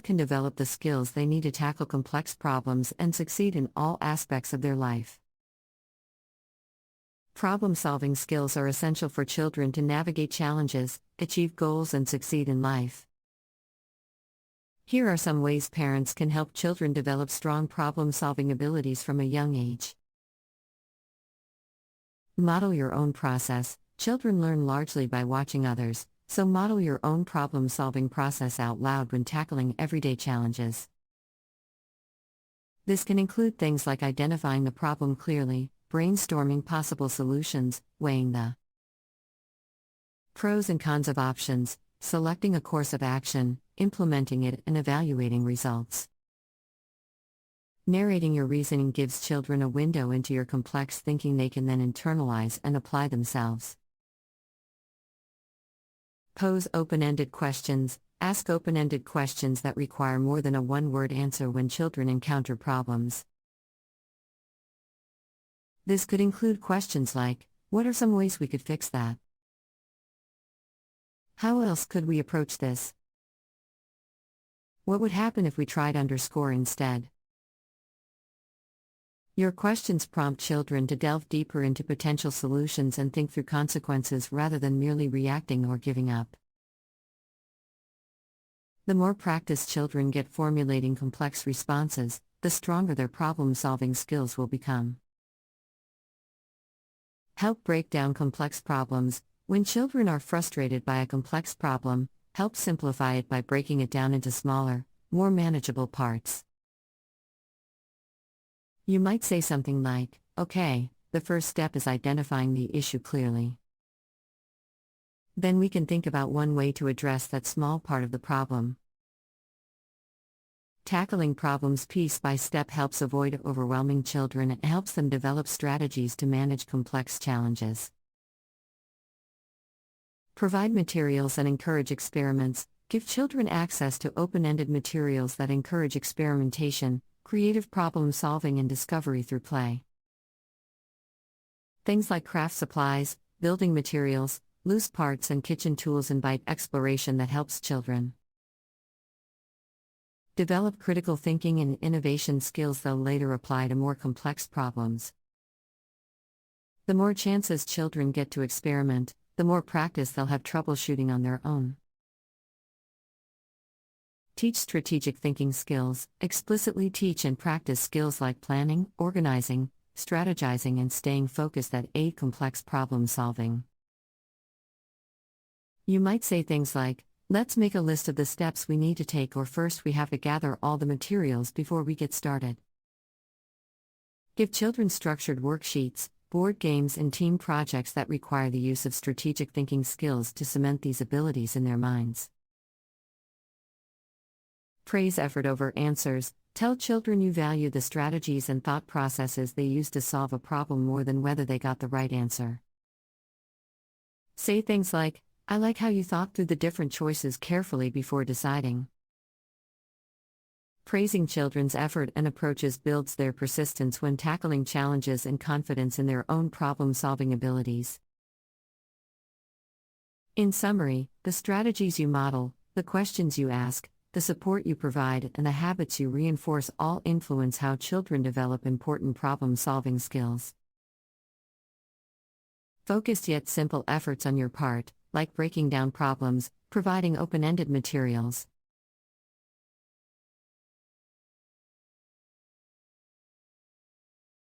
can develop the skills they need to tackle complex problems and succeed in all aspects of their life. Problem-solving skills are essential for children to navigate challenges, achieve goals, and succeed in life. Here are some ways parents can help children develop strong problem-solving abilities from a young age. Model your own process. Children learn largely by watching others, so model your own problem-solving process out loud when tackling everyday challenges. This can include things like identifying the problem clearly, brainstorming possible solutions, weighing the pros and cons of options, selecting a course of action, implementing it, and evaluating results. Narrating your reasoning gives children a window into your complex thinking they can then internalize and apply themselves. Pose open-ended questions. Ask open-ended questions that require more than a one-word answer when children encounter problems. This could include questions like, what are some ways we could fix that? How else could we approach this? What would happen if we tried underscore instead? Your questions prompt children to delve deeper into potential solutions and think through consequences rather than merely reacting or giving up. The more practice children get formulating complex responses, the stronger their problem-solving skills will become. Help break down complex problems. When children are frustrated by a complex problem, help simplify it by breaking it down into smaller, more manageable parts. You might say something like, okay, the first step is identifying the issue clearly. Then we can think about one way to address that small part of the problem. Tackling problems piece by step helps avoid overwhelming children and helps them develop strategies to manage complex challenges. Provide materials and encourage experiments. Give children access to open-ended materials that encourage experimentation, creative problem solving, and discovery through play. Things like craft supplies, building materials, loose parts, and kitchen tools invite exploration that helps children develop critical thinking and innovation skills they'll later apply to more complex problems. The more chances children get to experiment, the more practice they'll have troubleshooting on their own. Teach strategic thinking skills. Explicitly teach and practice skills like planning, organizing, strategizing, and staying focused that aid complex problem solving. You might say things like, let's make a list of the steps we need to take, or first we have to gather all the materials before we get started. Give children structured worksheets, board games, and team projects that require the use of strategic thinking skills to cement these abilities in their minds. Praise effort over answers. Tell children you value the strategies and thought processes they use to solve a problem more than whether they got the right answer. Say things like, I like how you thought through the different choices carefully before deciding. Praising children's effort and approaches builds their persistence when tackling challenges and confidence in their own problem-solving abilities. In summary, the strategies you model, the questions you ask, the support you provide, and the habits you reinforce all influence how children develop important problem-solving skills. Focused yet simple efforts on your part, like breaking down problems, providing open-ended materials,